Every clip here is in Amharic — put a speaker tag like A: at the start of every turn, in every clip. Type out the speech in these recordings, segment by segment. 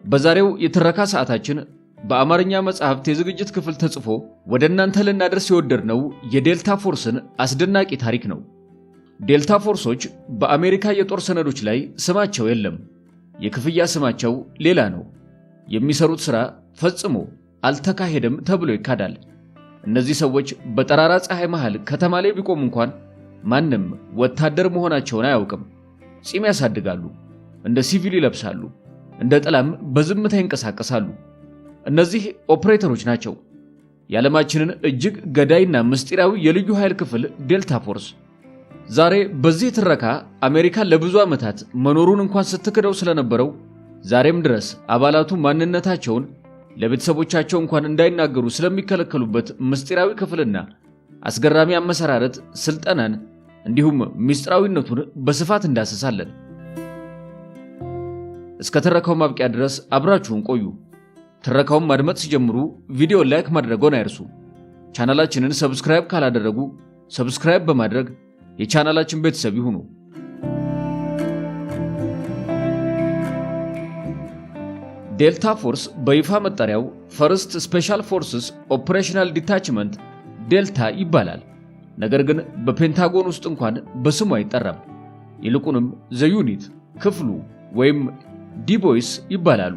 A: በዛሬው የትረካ ሰዓታችን በአማርኛ መጽሐፍት የዝግጅት ክፍል ተጽፎ ወደ እናንተ ልናደርስ የወደድነው የዴልታ ፎርስን አስደናቂ ታሪክ ነው። ዴልታ ፎርሶች በአሜሪካ የጦር ሰነዶች ላይ ስማቸው የለም። የክፍያ ስማቸው ሌላ ነው። የሚሰሩት ሥራ ፈጽሞ አልተካሄደም ተብሎ ይካዳል። እነዚህ ሰዎች በጠራራ ፀሐይ መሃል ከተማ ላይ ቢቆሙ እንኳን ማንም ወታደር መሆናቸውን አያውቅም። ጺም ያሳድጋሉ፣ እንደ ሲቪል ይለብሳሉ፣ እንደ ጥላም በዝምታ ይንቀሳቀሳሉ። እነዚህ ኦፕሬተሮች ናቸው። የዓለማችንን እጅግ ገዳይና ምስጢራዊ የልዩ ኃይል ክፍል ዴልታ ፎርስ። ዛሬ በዚህ ትረካ አሜሪካ ለብዙ ዓመታት መኖሩን እንኳን ስትክደው ስለነበረው ዛሬም ድረስ አባላቱ ማንነታቸውን ለቤተሰቦቻቸው እንኳን እንዳይናገሩ ስለሚከለከሉበት ምስጢራዊ ክፍልና አስገራሚ አመሰራረት ስልጠናን እንዲሁም ምስጢራዊነቱን በስፋት እንዳሰሳለን። እስከ ትረካው ማብቂያ ድረስ አብራችሁን ቆዩ። ትረካውን ማድመጥ ሲጀምሩ ቪዲዮ ላይክ ማድረግዎን አይርሱ። ቻናላችንን ሰብስክራይብ ካላደረጉ ሰብስክራይብ በማድረግ የቻናላችን ቤተሰብ ይሁኑ። ዴልታ ፎርስ በይፋ መጠሪያው ፈርስት ስፔሻል ፎርስስ ኦፕሬሽናል ዲታችመንት ዴልታ ይባላል። ነገር ግን በፔንታጎን ውስጥ እንኳን በስሙ አይጠራም። ይልቁንም ዘ ዩኒት ክፍሉ ወይም ዲቦይስ ይባላሉ።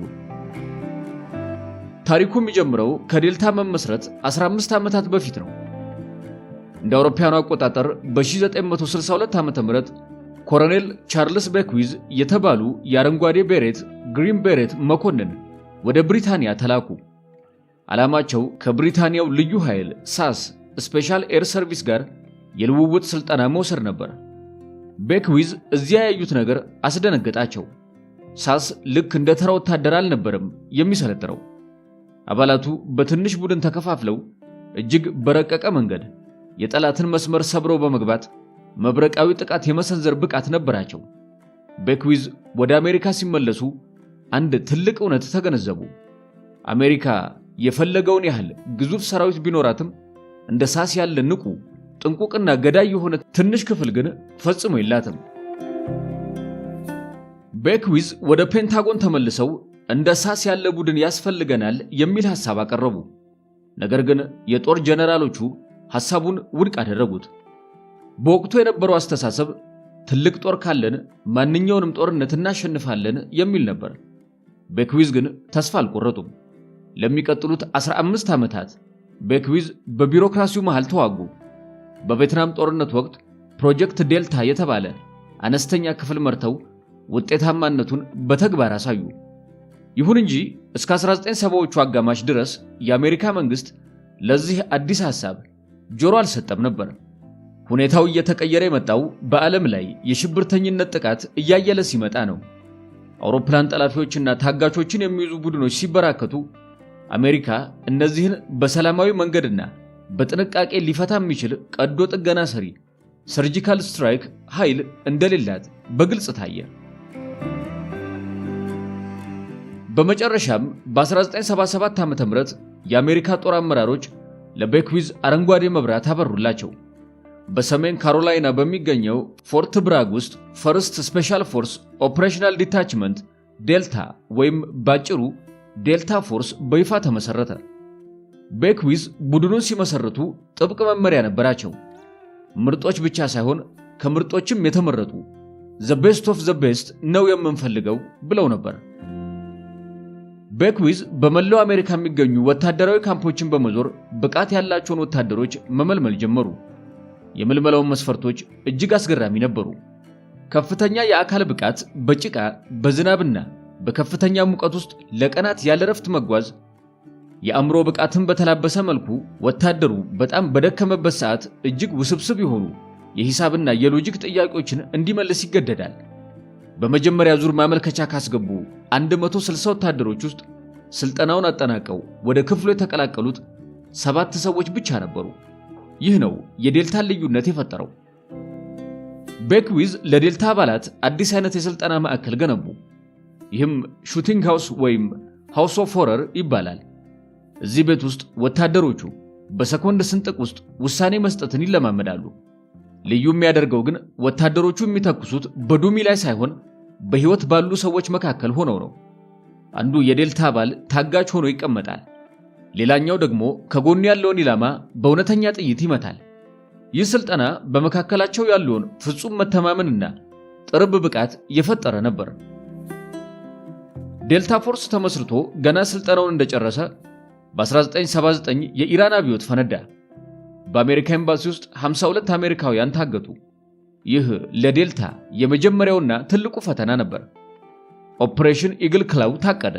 A: ታሪኩ የሚጀምረው ከዴልታ መመስረት 15 ዓመታት በፊት ነው። እንደ አውሮፓውያኑ አቆጣጠር በ1962 ዓ.ም ኮሎኔል ቻርልስ ቤክዊዝ የተባሉ የአረንጓዴ ቤሬት ግሪን ቤሬት መኮንን ወደ ብሪታንያ ተላኩ። ዓላማቸው ከብሪታንያው ልዩ ኃይል ሳስ ስፔሻል ኤር ሰርቪስ ጋር የልውውጥ ስልጠና መውሰድ ነበር። ቤክዊዝ እዚያ ያዩት ነገር አስደነገጣቸው። ሳስ ልክ እንደ ተራ ወታደር አልነበረም የሚሰለጥነው። አባላቱ በትንሽ ቡድን ተከፋፍለው እጅግ በረቀቀ መንገድ የጠላትን መስመር ሰብረው በመግባት መብረቃዊ ጥቃት የመሰንዘር ብቃት ነበራቸው። ቤክዊዝ ወደ አሜሪካ ሲመለሱ አንድ ትልቅ እውነት ተገነዘቡ። አሜሪካ የፈለገውን ያህል ግዙፍ ሰራዊት ቢኖራትም እንደ ሳስ ያለ ንቁ ጥንቁቅና ገዳይ የሆነ ትንሽ ክፍል ግን ፈጽሞ የላትም። ቤክዊዝ ወደ ፔንታጎን ተመልሰው እንደ ሳስ ያለ ቡድን ያስፈልገናል የሚል ሐሳብ አቀረቡ። ነገር ግን የጦር ጀነራሎቹ ሐሳቡን ውድቅ አደረጉት። በወቅቱ የነበረው አስተሳሰብ ትልቅ ጦር ካለን ማንኛውንም ጦርነት እናሸንፋለን የሚል ነበር። ቤክዊዝ ግን ተስፋ አልቆረጡም። ለሚቀጥሉት 15 ዓመታት ቤክዊዝ በቢሮክራሲው መሃል ተዋጉ። በቬትናም ጦርነት ወቅት ፕሮጀክት ዴልታ የተባለ አነስተኛ ክፍል መርተው ውጤታማነቱን በተግባር አሳዩ። ይሁን እንጂ እስከ 1970ዎቹ አጋማሽ ድረስ የአሜሪካ መንግስት ለዚህ አዲስ ሐሳብ ጆሮ አልሰጠም ነበር። ሁኔታው እየተቀየረ የመጣው በዓለም ላይ የሽብርተኝነት ጥቃት እያየለ ሲመጣ ነው። አውሮፕላን ጠላፊዎችና ታጋቾችን የሚይዙ ቡድኖች ሲበራከቱ አሜሪካ እነዚህን በሰላማዊ መንገድና በጥንቃቄ ሊፈታ የሚችል ቀዶ ጥገና ሰሪ ሰርጂካል ስትራይክ ኃይል እንደሌላት በግልጽ ታየ። በመጨረሻም በ1977 ዓ.ም የአሜሪካ ጦር አመራሮች ለቤክዊዝ አረንጓዴ መብራት አበሩላቸው። በሰሜን ካሮላይና በሚገኘው ፎርት ብራግ ውስጥ ፈርስት ስፔሻል ፎርስ ኦፕሬሽናል ዲታችመንት ዴልታ ወይም ባጭሩ ዴልታ ፎርስ በይፋ ተመሰረተ። ቤክዊዝ ቡድኑን ሲመሰርቱ ጥብቅ መመሪያ ነበራቸው። ምርጦች ብቻ ሳይሆን ከምርጦችም የተመረጡ ዘ ቤስት ኦፍ ዘ ቤስት ነው የምንፈልገው ብለው ነበር። ቤክዊዝ በመላው አሜሪካ የሚገኙ ወታደራዊ ካምፖችን በመዞር ብቃት ያላቸውን ወታደሮች መመልመል ጀመሩ። የምልመላውን መስፈርቶች እጅግ አስገራሚ ነበሩ። ከፍተኛ የአካል ብቃት፣ በጭቃ በዝናብና በከፍተኛ ሙቀት ውስጥ ለቀናት ያለ ረፍት መጓዝ፣ የአእምሮ ብቃትን በተላበሰ መልኩ ወታደሩ በጣም በደከመበት ሰዓት እጅግ ውስብስብ የሆኑ የሂሳብና የሎጂክ ጥያቄዎችን እንዲመልስ ይገደዳል። በመጀመሪያ ዙር ማመልከቻ ካስገቡ 160 ወታደሮች ውስጥ ስልጠናውን አጠናቀው ወደ ክፍሉ የተቀላቀሉት 7 ሰዎች ብቻ ነበሩ። ይህ ነው የዴልታን ልዩነት የፈጠረው። ቤክዊዝ ለዴልታ አባላት አዲስ አይነት የስልጠና ማዕከል ገነቡ። ይህም ሹቲንግ ሃውስ ወይም ሃውስ ኦፍ ሆረር ይባላል። እዚህ ቤት ውስጥ ወታደሮቹ በሰኮንድ ስንጥቅ ውስጥ ውሳኔ መስጠትን ይለማመዳሉ። ልዩ የሚያደርገው ግን ወታደሮቹ የሚተኩሱት በዱሚ ላይ ሳይሆን በህይወት ባሉ ሰዎች መካከል ሆነው ነው። አንዱ የዴልታ አባል ታጋች ሆኖ ይቀመጣል። ሌላኛው ደግሞ ከጎን ያለውን ኢላማ በእውነተኛ ጥይት ይመታል። ይህ ስልጠና በመካከላቸው ያለውን ፍጹም መተማመንና ጥርብ ብቃት የፈጠረ ነበር። ዴልታ ፎርስ ተመስርቶ ገና ስልጠናውን እንደጨረሰ በ1979 የኢራን አብዮት ፈነዳ። በአሜሪካ ኤምባሲ ውስጥ 52 አሜሪካውያን ታገቱ። ይህ ለዴልታ የመጀመሪያውና ትልቁ ፈተና ነበር። ኦፕሬሽን ኢግል ክላው ታቀደ።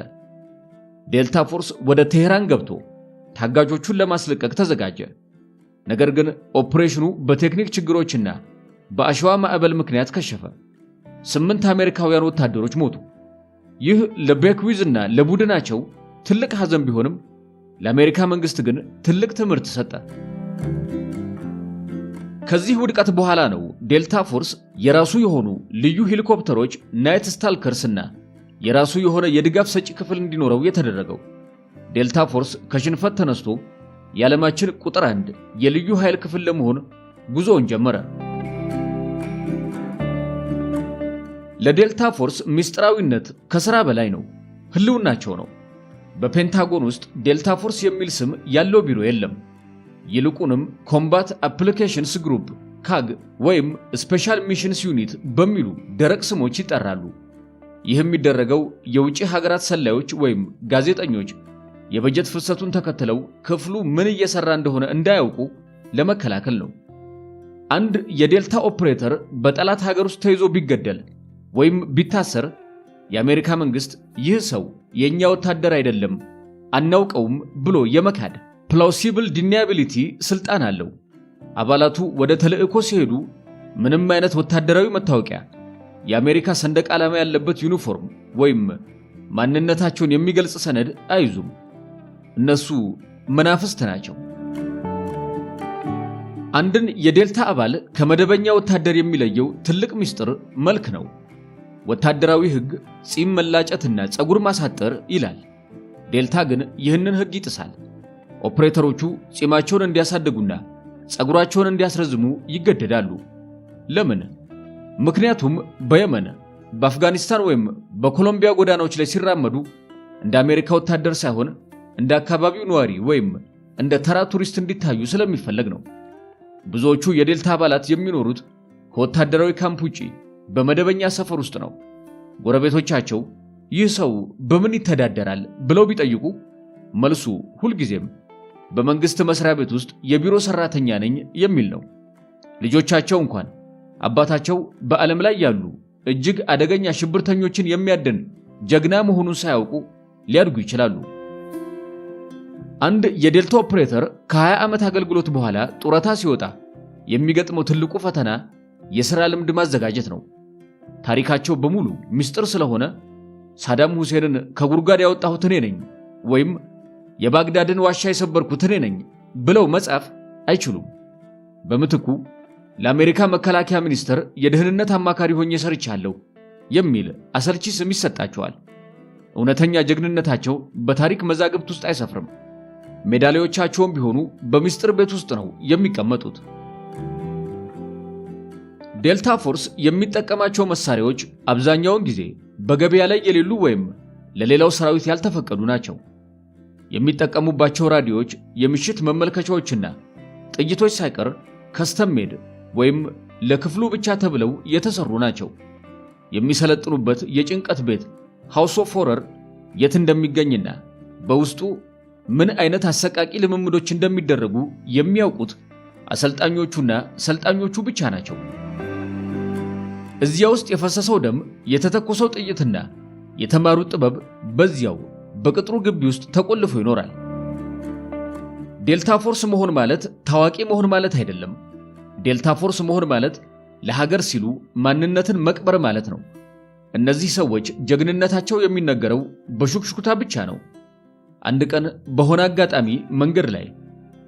A: ዴልታ ፎርስ ወደ ቴህራን ገብቶ ታጋጆቹን ለማስለቀቅ ተዘጋጀ። ነገር ግን ኦፕሬሽኑ በቴክኒክ ችግሮችና በአሸዋ ማዕበል ምክንያት ከሸፈ። 8 አሜሪካውያን ወታደሮች ሞቱ። ይህ ለቤክዊዝ እና ለቡድናቸው ትልቅ ሐዘን ቢሆንም ለአሜሪካ መንግስት ግን ትልቅ ትምህርት ሰጠ። ከዚህ ውድቀት በኋላ ነው ዴልታ ፎርስ የራሱ የሆኑ ልዩ ሄሊኮፕተሮች ናይት ስታልከርስ እና የራሱ የሆነ የድጋፍ ሰጪ ክፍል እንዲኖረው የተደረገው። ዴልታ ፎርስ ከሽንፈት ተነስቶ የዓለማችን ቁጥር 1 የልዩ ኃይል ክፍል ለመሆን ጉዞውን ጀመረ። ለዴልታ ፎርስ ምስጢራዊነት ከሥራ በላይ ነው፣ ህልውናቸው ነው። በፔንታጎን ውስጥ ዴልታ ፎርስ የሚል ስም ያለው ቢሮ የለም። ይልቁንም ኮምባት አፕሊኬሽንስ ግሩፕ ካግ ወይም ስፔሻል ሚሽንስ ዩኒት በሚሉ ደረቅ ስሞች ይጠራሉ። ይህ የሚደረገው የውጭ ሀገራት ሰላዮች ወይም ጋዜጠኞች የበጀት ፍሰቱን ተከትለው ክፍሉ ምን እየሰራ እንደሆነ እንዳያውቁ ለመከላከል ነው። አንድ የዴልታ ኦፕሬተር በጠላት ሀገር ውስጥ ተይዞ ቢገደል ወይም ቢታሰር የአሜሪካ መንግስት ይህ ሰው የኛ ወታደር አይደለም፣ አናውቀውም ብሎ የመካድ ፕላውሲብል ዲኒያቢሊቲ ስልጣን አለው። አባላቱ ወደ ተልእኮ ሲሄዱ ምንም አይነት ወታደራዊ መታወቂያ፣ የአሜሪካ ሰንደቅ ዓላማ ያለበት ዩኒፎርም ወይም ማንነታቸውን የሚገልጽ ሰነድ አይዙም። እነሱ መናፍስት ናቸው። አንድን የዴልታ አባል ከመደበኛ ወታደር የሚለየው ትልቅ ምስጢር መልክ ነው። ወታደራዊ ሕግ ጺም መላጨትና ፀጉር ማሳጠር ይላል። ዴልታ ግን ይህንን ሕግ ይጥሳል። ኦፕሬተሮቹ ጺማቸውን እንዲያሳድጉና ፀጉራቸውን እንዲያስረዝሙ ይገደዳሉ። ለምን? ምክንያቱም በየመን፣ በአፍጋኒስታን ወይም በኮሎምቢያ ጎዳናዎች ላይ ሲራመዱ እንደ አሜሪካ ወታደር ሳይሆን እንደ አካባቢው ነዋሪ ወይም እንደ ተራ ቱሪስት እንዲታዩ ስለሚፈለግ ነው። ብዙዎቹ የዴልታ አባላት የሚኖሩት ከወታደራዊ ካምፕ ውጪ በመደበኛ ሰፈር ውስጥ ነው። ጎረቤቶቻቸው ይህ ሰው በምን ይተዳደራል ብለው ቢጠይቁ መልሱ ሁልጊዜም በመንግስት መስሪያ ቤት ውስጥ የቢሮ ሰራተኛ ነኝ የሚል ነው። ልጆቻቸው እንኳን አባታቸው በዓለም ላይ ያሉ እጅግ አደገኛ ሽብርተኞችን የሚያድን ጀግና መሆኑን ሳያውቁ ሊያድጉ ይችላሉ። አንድ የዴልታ ኦፕሬተር ከ20 ዓመት አገልግሎት በኋላ ጡረታ ሲወጣ የሚገጥመው ትልቁ ፈተና የሥራ ልምድ ማዘጋጀት ነው። ታሪካቸው በሙሉ ምስጢር ስለሆነ ሳዳም ሁሴንን ከጉድጓድ ያወጣሁት እኔ ነኝ ወይም የባግዳድን ዋሻ የሰበርኩት እኔ ነኝ ብለው መጻፍ አይችሉም። በምትኩ ለአሜሪካ መከላከያ ሚኒስቴር የደህንነት አማካሪ ሆኜ ሰርቻለሁ የሚል አሰልቺ ስም ይሰጣቸዋል። እውነተኛ ጀግንነታቸው በታሪክ መዛግብት ውስጥ አይሰፍርም። ሜዳሊያዎቻቸውም ቢሆኑ በምስጢር ቤት ውስጥ ነው የሚቀመጡት። ዴልታ ፎርስ የሚጠቀማቸው መሳሪያዎች አብዛኛውን ጊዜ በገበያ ላይ የሌሉ ወይም ለሌላው ሰራዊት ያልተፈቀዱ ናቸው። የሚጠቀሙባቸው ራዲዮዎች፣ የምሽት መመልከቻዎችና ጥይቶች ሳይቀር ከስተም ሜድ ወይም ለክፍሉ ብቻ ተብለው የተሰሩ ናቸው። የሚሰለጥኑበት የጭንቀት ቤት ሃውስ ኦፍ ሆረር የት እንደሚገኝና በውስጡ ምን አይነት አሰቃቂ ልምምዶች እንደሚደረጉ የሚያውቁት አሰልጣኞቹና ሰልጣኞቹ ብቻ ናቸው። እዚያ ውስጥ የፈሰሰው ደም፣ የተተኮሰው ጥይትና የተማሩት ጥበብ በዚያው በቅጥሩ ግቢ ውስጥ ተቆልፎ ይኖራል። ዴልታ ፎርስ መሆን ማለት ታዋቂ መሆን ማለት አይደለም። ዴልታ ፎርስ መሆን ማለት ለሀገር ሲሉ ማንነትን መቅበር ማለት ነው። እነዚህ ሰዎች ጀግንነታቸው የሚነገረው በሹክሹክታ ብቻ ነው። አንድ ቀን በሆነ አጋጣሚ መንገድ ላይ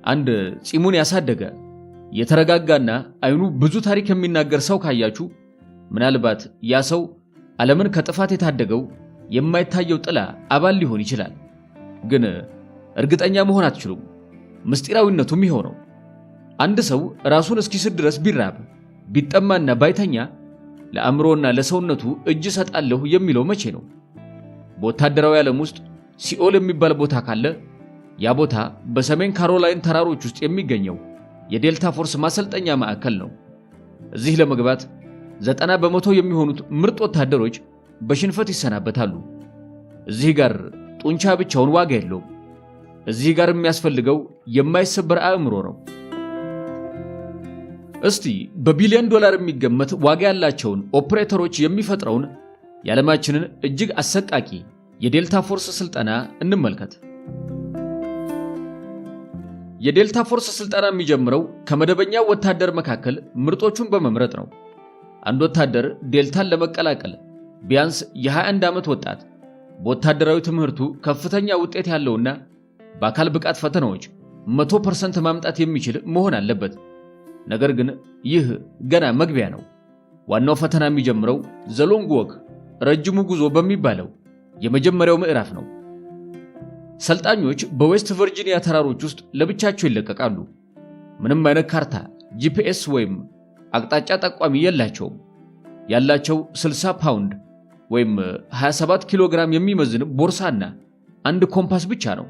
A: አንድ ጺሙን ያሳደገ የተረጋጋና አይኑ ብዙ ታሪክ የሚናገር ሰው ካያችሁ ምናልባት ያ ሰው ዓለምን ከጥፋት የታደገው የማይታየው ጥላ አባል ሊሆን ይችላል። ግን እርግጠኛ መሆን አትችሉም። ምስጢራዊነቱም ይሄው ነው። አንድ ሰው ራሱን እስኪስት ድረስ ቢራብ ቢጠማና ባይተኛ ለአእምሮና ለሰውነቱ እጅ ሰጣለሁ የሚለው መቼ ነው? በወታደራዊ ዓለም ውስጥ ሲኦል የሚባል ቦታ ካለ ያ ቦታ በሰሜን ካሮላይን ተራሮች ውስጥ የሚገኘው የዴልታ ፎርስ ማሰልጠኛ ማዕከል ነው። እዚህ ለመግባት 90% የሚሆኑት ምርጥ ወታደሮች በሽንፈት ይሰናበታሉ። እዚህ ጋር ጡንቻ ብቻውን ዋጋ የለውም። እዚህ ጋር የሚያስፈልገው የማይሰበር አእምሮ ነው። እስቲ በቢሊዮን ዶላር የሚገመት ዋጋ ያላቸውን ኦፕሬተሮች የሚፈጥረውን የዓለማችንን እጅግ አሰቃቂ የዴልታ ፎርስ ስልጠና እንመልከት። የዴልታ ፎርስ ስልጠና የሚጀምረው ከመደበኛው ወታደር መካከል ምርጦቹን በመምረጥ ነው። አንድ ወታደር ዴልታን ለመቀላቀል ቢያንስ የ21 ዓመት ወጣት በወታደራዊ ትምህርቱ ከፍተኛ ውጤት ያለውና በአካል ብቃት ፈተናዎች 100% ማምጣት የሚችል መሆን አለበት። ነገር ግን ይህ ገና መግቢያ ነው። ዋናው ፈተና የሚጀምረው ዘሎንግ ወክ ረጅሙ ጉዞ በሚባለው የመጀመሪያው ምዕራፍ ነው። ሰልጣኞች በዌስት ቨርጂኒያ ተራሮች ውስጥ ለብቻቸው ይለቀቃሉ። ምንም አይነት ካርታ፣ ጂፒኤስ ወይም አቅጣጫ ጠቋሚ የላቸውም። ያላቸው 60 ፓውንድ ወይም 27 ኪሎ ግራም የሚመዝን ቦርሳና አንድ ኮምፓስ ብቻ ነው።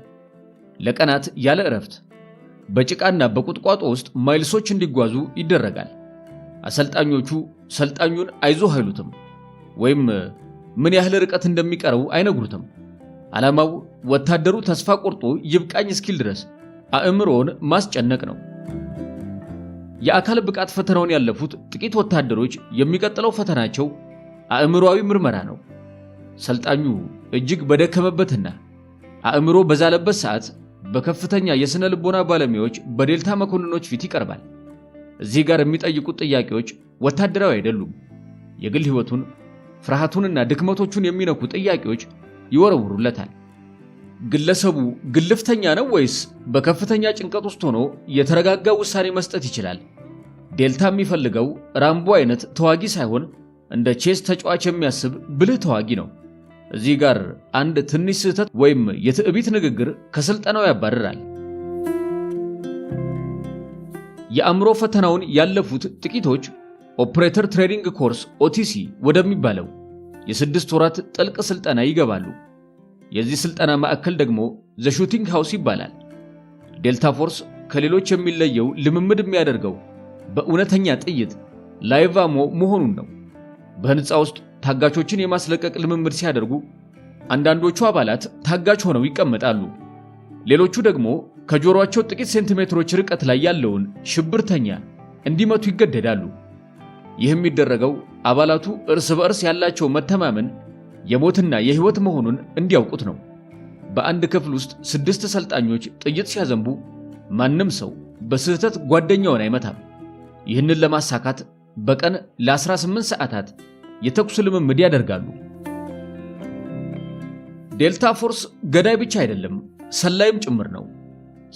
A: ለቀናት ያለ እረፍት በጭቃና በቁጥቋጦ ውስጥ ማይልሶች እንዲጓዙ ይደረጋል። አሰልጣኞቹ ሰልጣኙን አይዞህ አይሉትም ወይም ምን ያህል ርቀት እንደሚቀረው አይነግሩትም። ዓላማው ወታደሩ ተስፋ ቆርጦ ይብቃኝ እስኪል ድረስ አእምሮውን ማስጨነቅ ነው። የአካል ብቃት ፈተናውን ያለፉት ጥቂት ወታደሮች የሚቀጥለው ፈተናቸው አእምሮአዊ ምርመራ ነው። ሰልጣኙ እጅግ በደከመበትና አእምሮ በዛለበት ሰዓት በከፍተኛ የሥነ ልቦና ባለሙያዎች በዴልታ መኮንኖች ፊት ይቀርባል። እዚህ ጋር የሚጠይቁት ጥያቄዎች ወታደራዊ አይደሉም። የግል ሕይወቱን፣ ፍርሃቱንና ድክመቶቹን የሚነኩ ጥያቄዎች ይወረውሩለታል። ግለሰቡ ግልፍተኛ ነው ወይስ በከፍተኛ ጭንቀት ውስጥ ሆኖ የተረጋጋ ውሳኔ መስጠት ይችላል? ዴልታ የሚፈልገው ራምቦ አይነት ተዋጊ ሳይሆን እንደ ቼስ ተጫዋች የሚያስብ ብልህ ተዋጊ ነው። እዚህ ጋር አንድ ትንሽ ስህተት ወይም የትዕቢት ንግግር ከስልጠናው ያባርራል። የአእምሮ ፈተናውን ያለፉት ጥቂቶች ኦፕሬተር ትሬኒንግ ኮርስ ኦቲሲ ወደሚባለው የ6 ወራት ጥልቅ ስልጠና ይገባሉ። የዚህ ስልጠና ማዕከል ደግሞ ዘ ሹቲንግ ሃውስ ይባላል። ዴልታ ፎርስ ከሌሎች የሚለየው ልምምድ የሚያደርገው በእውነተኛ ጥይት ላይቭ አሞ መሆኑን ነው። በህንፃ ውስጥ ታጋቾችን የማስለቀቅ ልምምድ ሲያደርጉ አንዳንዶቹ አባላት ታጋች ሆነው ይቀመጣሉ። ሌሎቹ ደግሞ ከጆሮአቸው ጥቂት ሴንቲሜትሮች ርቀት ላይ ያለውን ሽብርተኛ እንዲመቱ ይገደዳሉ። ይህ የሚደረገው አባላቱ እርስ በእርስ ያላቸው መተማመን የሞትና የህይወት መሆኑን እንዲያውቁት ነው። በአንድ ክፍል ውስጥ 6 ሰልጣኞች ጥይት ሲያዘንቡ ማንም ሰው በስህተት ጓደኛውን አይመታም። ይህንን ለማሳካት በቀን ለ18 ሰዓታት የተኩስ ልምምድ ያደርጋሉ። ዴልታ ፎርስ ገዳይ ብቻ አይደለም፣ ሰላይም ጭምር ነው።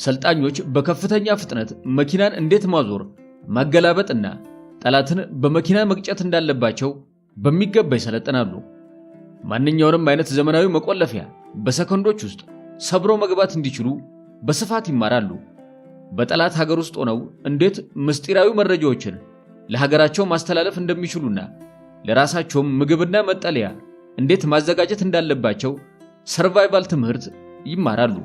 A: ሰልጣኞች በከፍተኛ ፍጥነት መኪናን እንዴት ማዞር፣ ማገላበጥና ጠላትን በመኪና መግጨት እንዳለባቸው በሚገባ ይሰለጥናሉ። ማንኛውንም አይነት ዘመናዊ መቆለፊያ በሰከንዶች ውስጥ ሰብረው መግባት እንዲችሉ በስፋት ይማራሉ። በጠላት ሀገር ውስጥ ሆነው እንዴት ምስጢራዊ መረጃዎችን ለሀገራቸው ማስተላለፍ እንደሚችሉና ለራሳቸውም ምግብና መጠለያ እንዴት ማዘጋጀት እንዳለባቸው ሰርቫይቫል ትምህርት ይማራሉ።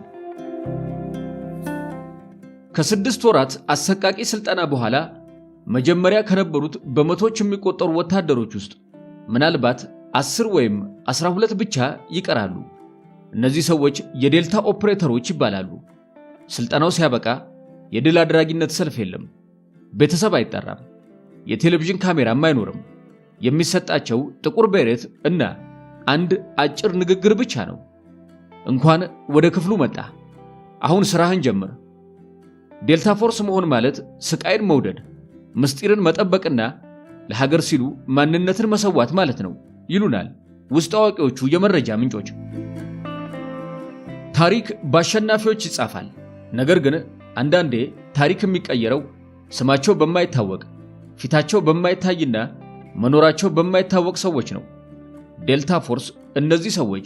A: ከ6 ወራት አሰቃቂ ስልጠና በኋላ መጀመሪያ ከነበሩት በመቶዎች የሚቆጠሩ ወታደሮች ውስጥ ምናልባት 10 ወይም 12 ብቻ ይቀራሉ። እነዚህ ሰዎች የዴልታ ኦፕሬተሮች ይባላሉ። ስልጠናው ሲያበቃ የድል አድራጊነት ሰልፍ የለም። ቤተሰብ አይጠራም። የቴሌቪዥን ካሜራም አይኖርም። የሚሰጣቸው ጥቁር ቤሬት እና አንድ አጭር ንግግር ብቻ ነው። እንኳን ወደ ክፍሉ መጣ፣ አሁን ስራህን ጀምር። ዴልታ ፎርስ መሆን ማለት ስቃይን መውደድ፣ ምስጢርን መጠበቅና ለሀገር ሲሉ ማንነትን መሰዋት ማለት ነው ይሉናል ውስጥ አዋቂዎቹ የመረጃ ምንጮች። ታሪክ በአሸናፊዎች ይጻፋል። ነገር ግን አንዳንዴ ታሪክ የሚቀየረው ስማቸው በማይታወቅ ፊታቸው በማይታይና መኖራቸው በማይታወቅ ሰዎች ነው። ዴልታ ፎርስ እነዚህ ሰዎች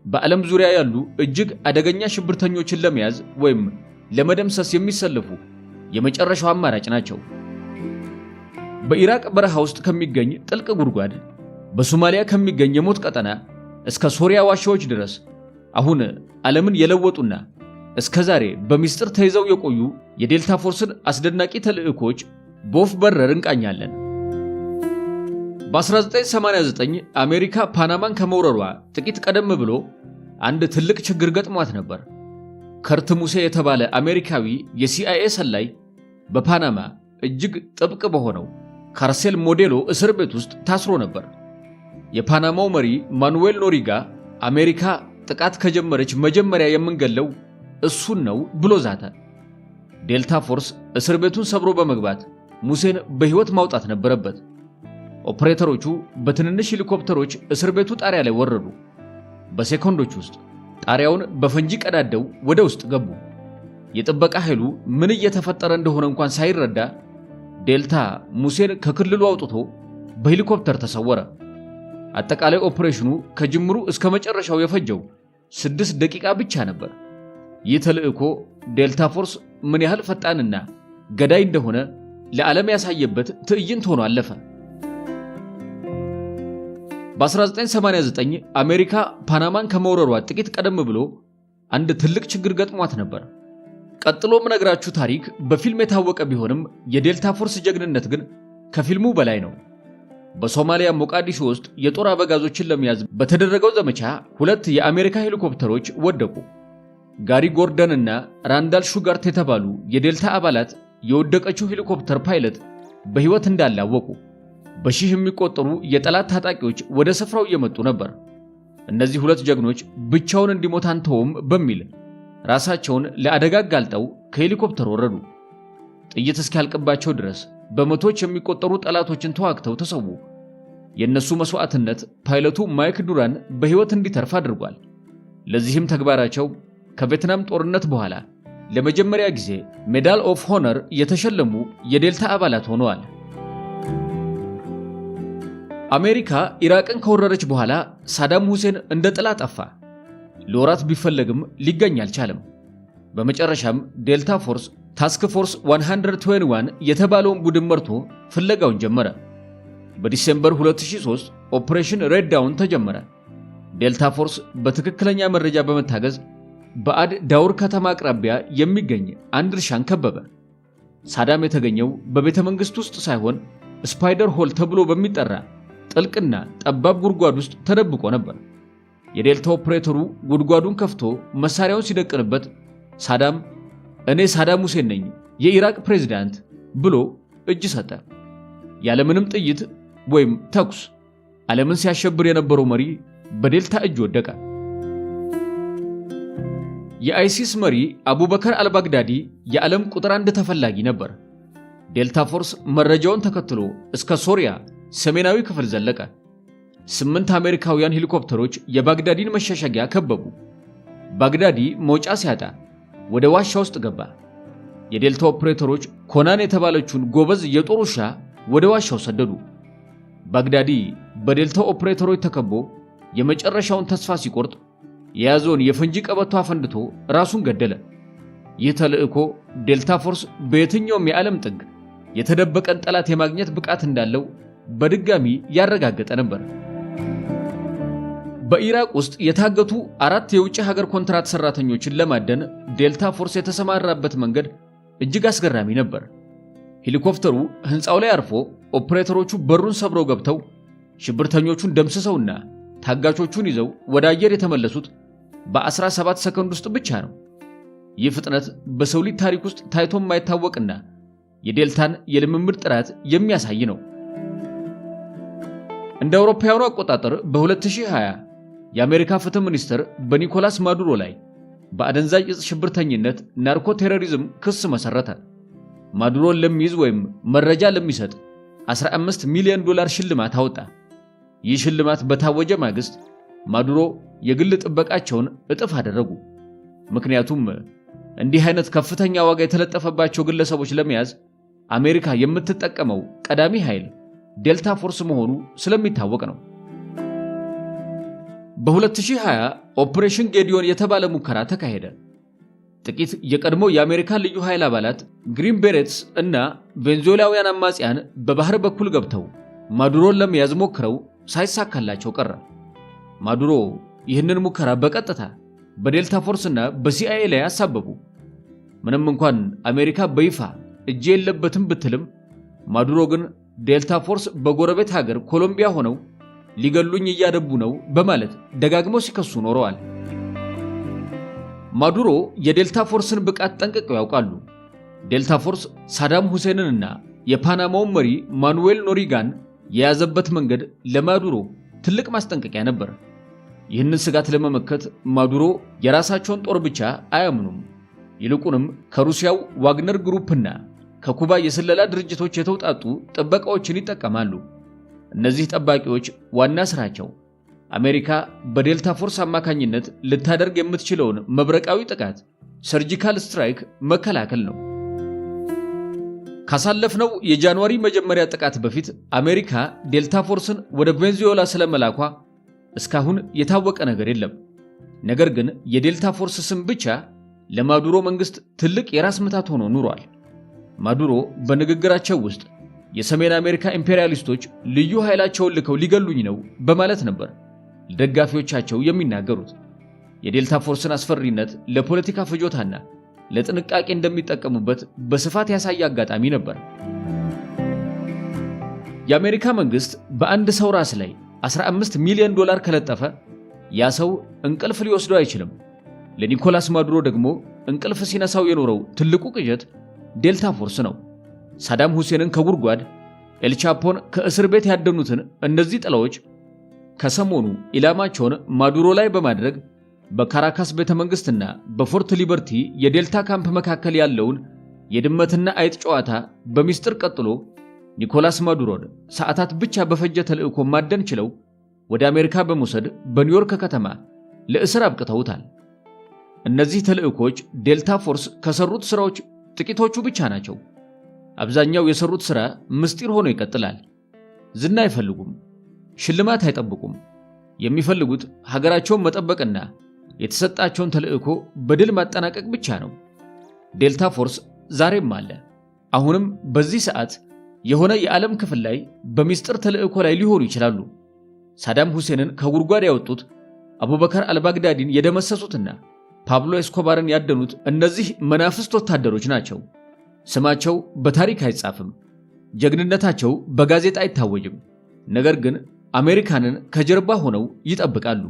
A: በዓለም ዙሪያ ያሉ እጅግ አደገኛ ሽብርተኞችን ለመያዝ ወይም ለመደምሰስ የሚሰለፉ የመጨረሻው አማራጭ ናቸው። በኢራቅ በረሃ ውስጥ ከሚገኝ ጥልቅ ጉድጓድ፣ በሶማሊያ ከሚገኝ የሞት ቀጠና እስከ ሶሪያ ዋሻዎች ድረስ አሁን ዓለምን የለወጡና እስከዛሬ በሚስጥር ተይዘው የቆዩ የዴልታ ፎርስን አስደናቂ ተልዕኮች በወፍ በረር እንቃኛለን። በ1989 አሜሪካ ፓናማን ከመውረሯ ጥቂት ቀደም ብሎ አንድ ትልቅ ችግር ገጥሟት ነበር። ከርት ሙሴ የተባለ አሜሪካዊ የሲአይኤ ሰላይ በፓናማ እጅግ ጥብቅ በሆነው ካርሴል ሞዴሎ እስር ቤት ውስጥ ታስሮ ነበር። የፓናማው መሪ ማኑዌል ኖሪጋ አሜሪካ ጥቃት ከጀመረች መጀመሪያ የምንገለው እሱን ነው ብሎ ዛተ። ዴልታ ፎርስ እስር ቤቱን ሰብሮ በመግባት ሙሴን በሕይወት ማውጣት ነበረበት። ኦፕሬተሮቹ በትንንሽ ሄሊኮፕተሮች እስር ቤቱ ጣሪያ ላይ ወረዱ። በሴኮንዶች ውስጥ ጣሪያውን በፈንጂ ቀዳደው ወደ ውስጥ ገቡ። የጥበቃ ኃይሉ ምን እየተፈጠረ እንደሆነ እንኳን ሳይረዳ ዴልታ ሙሴን ከክልሉ አውጥቶ በሄሊኮፕተር ተሰወረ። አጠቃላይ ኦፕሬሽኑ ከጅምሩ እስከ መጨረሻው የፈጀው 6 ደቂቃ ብቻ ነበር። ይህ ተልዕኮ ዴልታ ፎርስ ምን ያህል ፈጣንና ገዳይ እንደሆነ ለዓለም ያሳየበት ትዕይንት ሆኖ አለፈ። በ1989 አሜሪካ ፓናማን ከመውረሯ ጥቂት ቀደም ብሎ አንድ ትልቅ ችግር ገጥሟት ነበር። ቀጥሎ ምነግራችሁ ታሪክ በፊልም የታወቀ ቢሆንም የዴልታ ፎርስ ጀግንነት ግን ከፊልሙ በላይ ነው። በሶማሊያ ሞቃዲሾ ውስጥ የጦር አበጋዞችን ለመያዝ በተደረገው ዘመቻ 2 የአሜሪካ ሄሊኮፕተሮች ወደቁ። ጋሪ ጎርደን እና ራንዳል ሹጋርት የተባሉ የዴልታ አባላት የወደቀችው ሄሊኮፕተር ፓይለት በሕይወት እንዳለ አወቁ። በሺህ የሚቆጠሩ የጠላት ታጣቂዎች ወደ ስፍራው እየመጡ ነበር። እነዚህ 2 ጀግኖች ብቻውን እንዲሞት አንተውም በሚል ራሳቸውን ለአደጋ ጋልጠው ከሄሊኮፕተር ወረዱ። ጥይት እስኪያልቅባቸው ድረስ በመቶዎች የሚቆጠሩ ጠላቶችን ተዋግተው ተሰዉ። የነሱ መስዋዕትነት ፓይለቱ ማይክ ዱራን በሕይወት እንዲተርፍ አድርጓል። ለዚህም ተግባራቸው ከቪየትናም ጦርነት በኋላ ለመጀመሪያ ጊዜ ሜዳል ኦፍ ሆነር የተሸለሙ የዴልታ አባላት ሆነዋል። አሜሪካ ኢራቅን ከወረረች በኋላ ሳዳም ሁሴን እንደ ጥላ ጠፋ። ለወራት ቢፈለግም ሊገኝ አልቻለም። በመጨረሻም ዴልታ ፎርስ ታስክ ፎርስ 121 የተባለውን ቡድን መርቶ ፍለጋውን ጀመረ። በዲሴምበር 2003 ኦፕሬሽን ሬድ ዳውን ተጀመረ። ዴልታ ፎርስ በትክክለኛ መረጃ በመታገዝ በአድ ዳውር ከተማ አቅራቢያ የሚገኝ አንድ እርሻን ከበበ። ሳዳም የተገኘው በቤተ መንግሥት ውስጥ ሳይሆን ስፓይደር ሆል ተብሎ በሚጠራ ጥልቅና ጠባብ ጉድጓድ ውስጥ ተደብቆ ነበር። የዴልታ ኦፕሬተሩ ጉድጓዱን ከፍቶ መሳሪያውን ሲደቅንበት ሳዳም እኔ ሳዳም ሁሴን ነኝ የኢራቅ ፕሬዝዳንት ብሎ እጅ ሰጠ። ያለምንም ጥይት ወይም ተኩስ ዓለምን ሲያሸብር የነበረው መሪ በዴልታ እጅ ወደቀ። የአይሲስ መሪ አቡበከር አልባግዳዲ የዓለም ቁጥር 1 ተፈላጊ ነበር። ዴልታ ፎርስ መረጃውን ተከትሎ እስከ ሶሪያ ሰሜናዊ ክፍል ዘለቀ። 8 አሜሪካውያን ሄሊኮፕተሮች የባግዳዲን መሸሸጊያ ከበቡ። ባግዳዲ መውጫ ሲያጣ ወደ ዋሻ ውስጥ ገባ። የዴልታ ኦፕሬተሮች ኮናን የተባለችውን ጎበዝ የጦር ውሻ ወደ ዋሻው ሰደዱ። ባግዳዲ በዴልታ ኦፕሬተሮች ተከቦ የመጨረሻውን ተስፋ ሲቆርጥ የያዘውን የፈንጂ ቀበቶ አፈንድቶ ራሱን ገደለ። ይህ ተልዕኮ ዴልታ ፎርስ በየትኛውም የዓለም ጥግ የተደበቀን ጠላት የማግኘት ብቃት እንዳለው በድጋሚ ያረጋገጠ ነበር። በኢራቅ ውስጥ የታገቱ 4 የውጭ ሀገር ኮንትራት ሰራተኞችን ለማደን ዴልታ ፎርስ የተሰማራበት መንገድ እጅግ አስገራሚ ነበር። ሄሊኮፕተሩ ህንፃው ላይ አርፎ ኦፕሬተሮቹ በሩን ሰብረው ገብተው ሽብርተኞቹን ደምስሰውና ታጋቾቹን ይዘው ወደ አየር የተመለሱት በ17 ሰከንድ ውስጥ ብቻ ነው። ይህ ፍጥነት በሰው ልጅ ታሪክ ውስጥ ታይቶ የማይታወቅና የዴልታን የልምምድ ጥራት የሚያሳይ ነው። እንደ አውሮፓውያኑ አቆጣጠር በ2020 የአሜሪካ ፍትህ ሚኒስትር በኒኮላስ ማዱሮ ላይ በአደንዛዥ ዕፅ ሽብርተኝነት ናርኮ ቴሮሪዝም ክስ መሰረተ። ማዱሮን ለሚይዝ ወይም መረጃ ለሚሰጥ $15 ሚሊዮን ሽልማት አወጣ። ይህ ሽልማት በታወጀ ማግስት ማዱሮ የግል ጥበቃቸውን እጥፍ አደረጉ። ምክንያቱም እንዲህ አይነት ከፍተኛ ዋጋ የተለጠፈባቸው ግለሰቦች ለመያዝ አሜሪካ የምትጠቀመው ቀዳሚ ኃይል ዴልታ ፎርስ መሆኑ ስለሚታወቅ ነው። በ2020 ኦፕሬሽን ጌዲዮን የተባለ ሙከራ ተካሄደ። ጥቂት የቀድሞ የአሜሪካ ልዩ ኃይል አባላት ግሪን ቤሬትስ እና ቬንዙዌላውያን አማጽያን በባህር በኩል ገብተው ማዱሮን ለመያዝ ሞክረው ሳይሳካላቸው ቀረ። ማዱሮ ይህንን ሙከራ በቀጥታ በዴልታ ፎርስና በሲአይኤ ላይ አሳበቡ። ምንም እንኳን አሜሪካ በይፋ እጅ የለበትም ብትልም ማዱሮ ግን ዴልታ ፎርስ በጎረቤት ሀገር ኮሎምቢያ ሆነው ሊገሉኝ እያደቡ ነው በማለት ደጋግመው ሲከሱ ኖረዋል። ማዱሮ የዴልታ ፎርስን ብቃት ጠንቅቀው ያውቃሉ። ዴልታ ፎርስ ሳዳም ሁሴንንና የፓናማውን መሪ ማኑዌል ኖሪጋን የያዘበት መንገድ ለማዱሮ ትልቅ ማስጠንቀቂያ ነበር። ይህንን ስጋት ለመመከት ማዱሮ የራሳቸውን ጦር ብቻ አያምኑም። ይልቁንም ከሩሲያው ዋግነር ግሩፕና ከኩባ የስለላ ድርጅቶች የተውጣጡ ጥበቃዎችን ይጠቀማሉ። እነዚህ ጠባቂዎች ዋና ስራቸው አሜሪካ በዴልታ ፎርስ አማካኝነት ልታደርግ የምትችለውን መብረቃዊ ጥቃት ሰርጂካል ስትራይክ መከላከል ነው። ካሳለፍነው የጃንዋሪ መጀመሪያ ጥቃት በፊት አሜሪካ ዴልታ ፎርስን ወደ ቬንዙዌላ ስለመላኳ እስካሁን የታወቀ ነገር የለም። ነገር ግን የዴልታ ፎርስ ስም ብቻ ለማዱሮ መንግስት ትልቅ የራስ ምታት ሆኖ ኑሯል። ማዱሮ በንግግራቸው ውስጥ የሰሜን አሜሪካ ኢምፔሪያሊስቶች ልዩ ኃይላቸውን ልከው ሊገሉኝ ነው በማለት ነበር ለደጋፊዎቻቸው የሚናገሩት። የዴልታ ፎርስን አስፈሪነት ለፖለቲካ ፍጆታና ለጥንቃቄ እንደሚጠቀሙበት በስፋት ያሳየ አጋጣሚ ነበር። የአሜሪካ መንግስት በአንድ ሰው ራስ ላይ $15 ሚሊዮን ከለጠፈ ያ ሰው እንቅልፍ ሊወስደው አይችልም። ለኒኮላስ ማዱሮ ደግሞ እንቅልፍ ሲነሳው የኖረው ትልቁ ቅዠት ዴልታ ፎርስ ነው። ሳዳም ሁሴንን ከጉድጓድ ኤልቻፖን ከእስር ቤት ያደኑትን እነዚህ ጥላዎች ከሰሞኑ ኢላማቸውን ማዱሮ ላይ በማድረግ በካራካስ ቤተመንግስትና በፎርት ሊበርቲ የዴልታ ካምፕ መካከል ያለውን የድመትና አይጥ ጨዋታ በሚስጥር ቀጥሎ ኒኮላስ ማዱሮን ሰዓታት ብቻ በፈጀ ተልእኮ ማደን ችለው ወደ አሜሪካ በመውሰድ በኒውዮርክ ከተማ ለእስር አብቅተውታል። እነዚህ ተልእኮች ዴልታ ፎርስ ከሰሩት ስራዎች ጥቂቶቹ ብቻ ናቸው። አብዛኛው የሰሩት ስራ ምስጢር ሆኖ ይቀጥላል። ዝና አይፈልጉም፣ ሽልማት አይጠብቁም። የሚፈልጉት ሀገራቸውን መጠበቅና የተሰጣቸውን ተልእኮ በድል ማጠናቀቅ ብቻ ነው። ዴልታ ፎርስ ዛሬም አለ። አሁንም በዚህ ሰዓት የሆነ የዓለም ክፍል ላይ በሚስጥር ተልእኮ ላይ ሊሆኑ ይችላሉ። ሳዳም ሁሴንን ከጉድጓድ ያወጡት፣ አቡበከር አልባግዳዲን የደመሰሱትና ፓብሎ ኤስኮባርን ያደኑት እነዚህ መናፍስት ወታደሮች ናቸው። ስማቸው በታሪክ አይጻፍም፣ ጀግንነታቸው በጋዜጣ አይታወጅም። ነገር ግን አሜሪካንን ከጀርባ ሆነው ይጠብቃሉ።